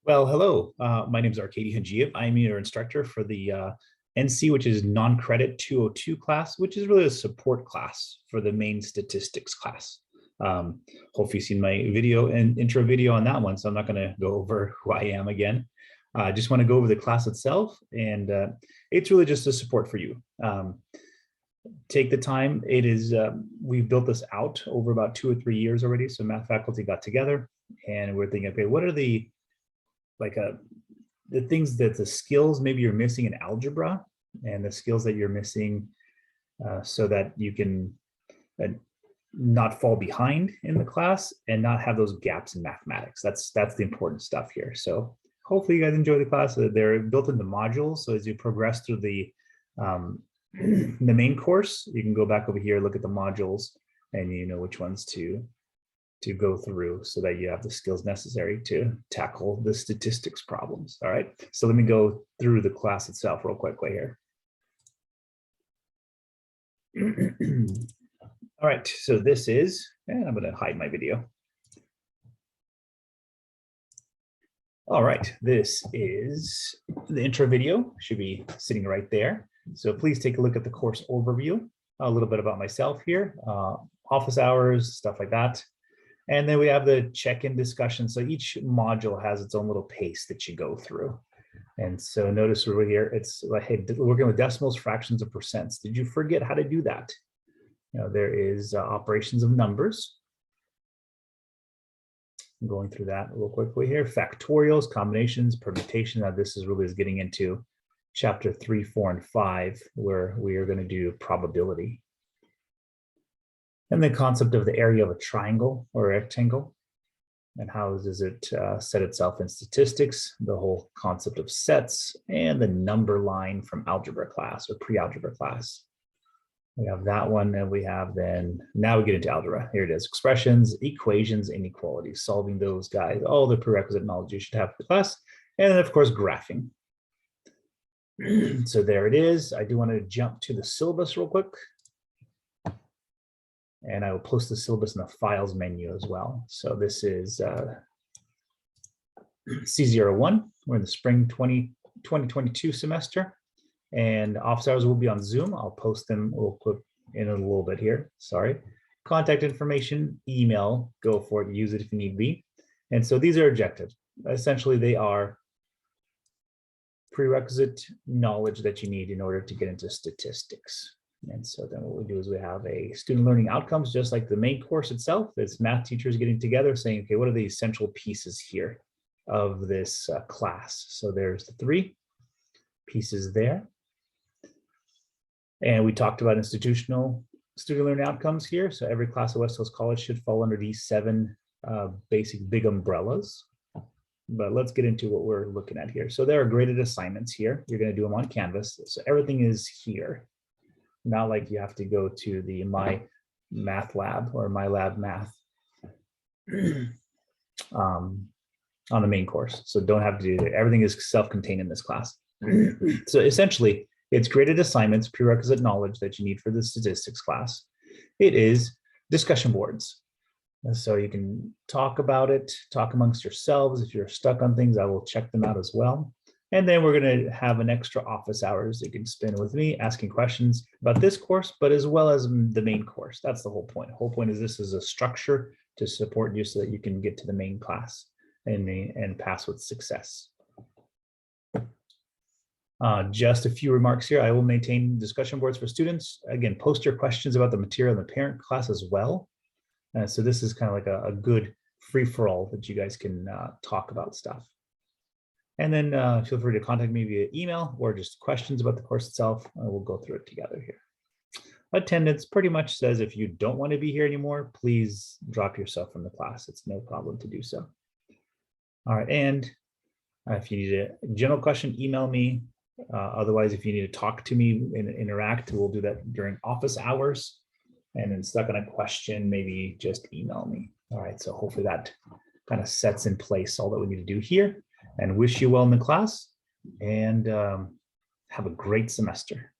Well, hello. My name is Arkady Hajiev. I'm your instructor for the NC, which is non-credit 202 class, which is really a support class for the main statistics class. Hopefully you've seen my video and intro video on that one, so I'm not going to go over who I am again. I just want to go over the class itself, and it's really just a support for you. Take the time. It is, we've built this out over about 2 or 3 years already. So math faculty got together and we're thinking, okay, what are the things that the skills maybe you're missing in algebra and the skills that you're missing so that you can not fall behind in the class and not have those gaps in mathematics. That's the important stuff here. So hopefully you guys enjoy the class. They're built into modules. So as you progress through the main course, you can go back over here, look at the modules, and you know which ones to go through so that you have the skills necessary to tackle the statistics problems. All right, so let me go through the class itself real quickly here. All right, so this is, and I'm going to hide my video. All right, this is the intro video, should be sitting right there. So please take a look at the course overview, a little bit about myself here, office hours, stuff like that. And then we have the check-in discussion. So each module has its own little pace that you go through. And so notice over here, it's like, hey, working with decimals, fractions, and percents. Did you forget how to do that? You know, there is operations of numbers. I'm going through that real quickly here. Factorials, combinations, permutation. Now this is really getting into chapter 3, 4, and 5, where we are going to do probability. And the concept of the area of a triangle or a rectangle, and how does it set itself in statistics, the whole concept of sets, and the number line from algebra class or pre-algebra class. We have that one, and we have then, now we get into algebra. Here it is, expressions, equations, inequalities, solving those guys, all the prerequisite knowledge you should have for the class, and then of course, graphing. So there it is. I do want to jump to the syllabus real quick. And I will post the syllabus in the files menu as well. So this is C01. We're in the spring 2022 semester. And office hours will be on Zoom. I'll post them real quick in a little bit here. Sorry. Contact information, email, go for it, use it if you need be. And so these are objectives. Essentially, they are prerequisite knowledge that you need in order to get into statistics. And so then what we do is we have a student learning outcomes, just like the main course itself. It's math teachers getting together saying, okay, what are the essential pieces here of this class? So there's the 3 pieces there. And we talked about institutional student learning outcomes here. So every class at West Coast College should fall under these 7 basic big umbrellas. But let's get into what we're looking at here. So there are graded assignments here. You're going to do them on Canvas. So everything is here. Not like you have to go to the My Math Lab or My Lab Math on the main course. So don't have to do that. Everything is self-contained in this class. So essentially, it's graded assignments, prerequisite knowledge that you need for the statistics class. It is discussion boards. So you can talk about it, talk amongst yourselves. If you're stuck on things, I will check them out as well. And then we're going to have an extra office hours that you can spend with me asking questions about this course, but as well as the main course. That's the whole point. The whole point is this is a structure to support you so that you can get to the main class and pass with success. Just a few remarks here. I will maintain discussion boards for students. Again, post your questions about the material in the parent class as well. So this is kind of like a good free-for-all that you guys can talk about stuff. And then feel free to contact me via email or just questions about the course itself. And we'll go through it together here. Attendance pretty much says if you don't want to be here anymore, please drop yourself from the class. It's no problem to do so. All right, and if you need a general question, email me. Otherwise, if you need to talk to me and interact, we'll do that during office hours. And then stuck on a question, maybe just email me. All right, so hopefully that kind of sets in place all that we need to do here. And wish you well in the class, and have a great semester.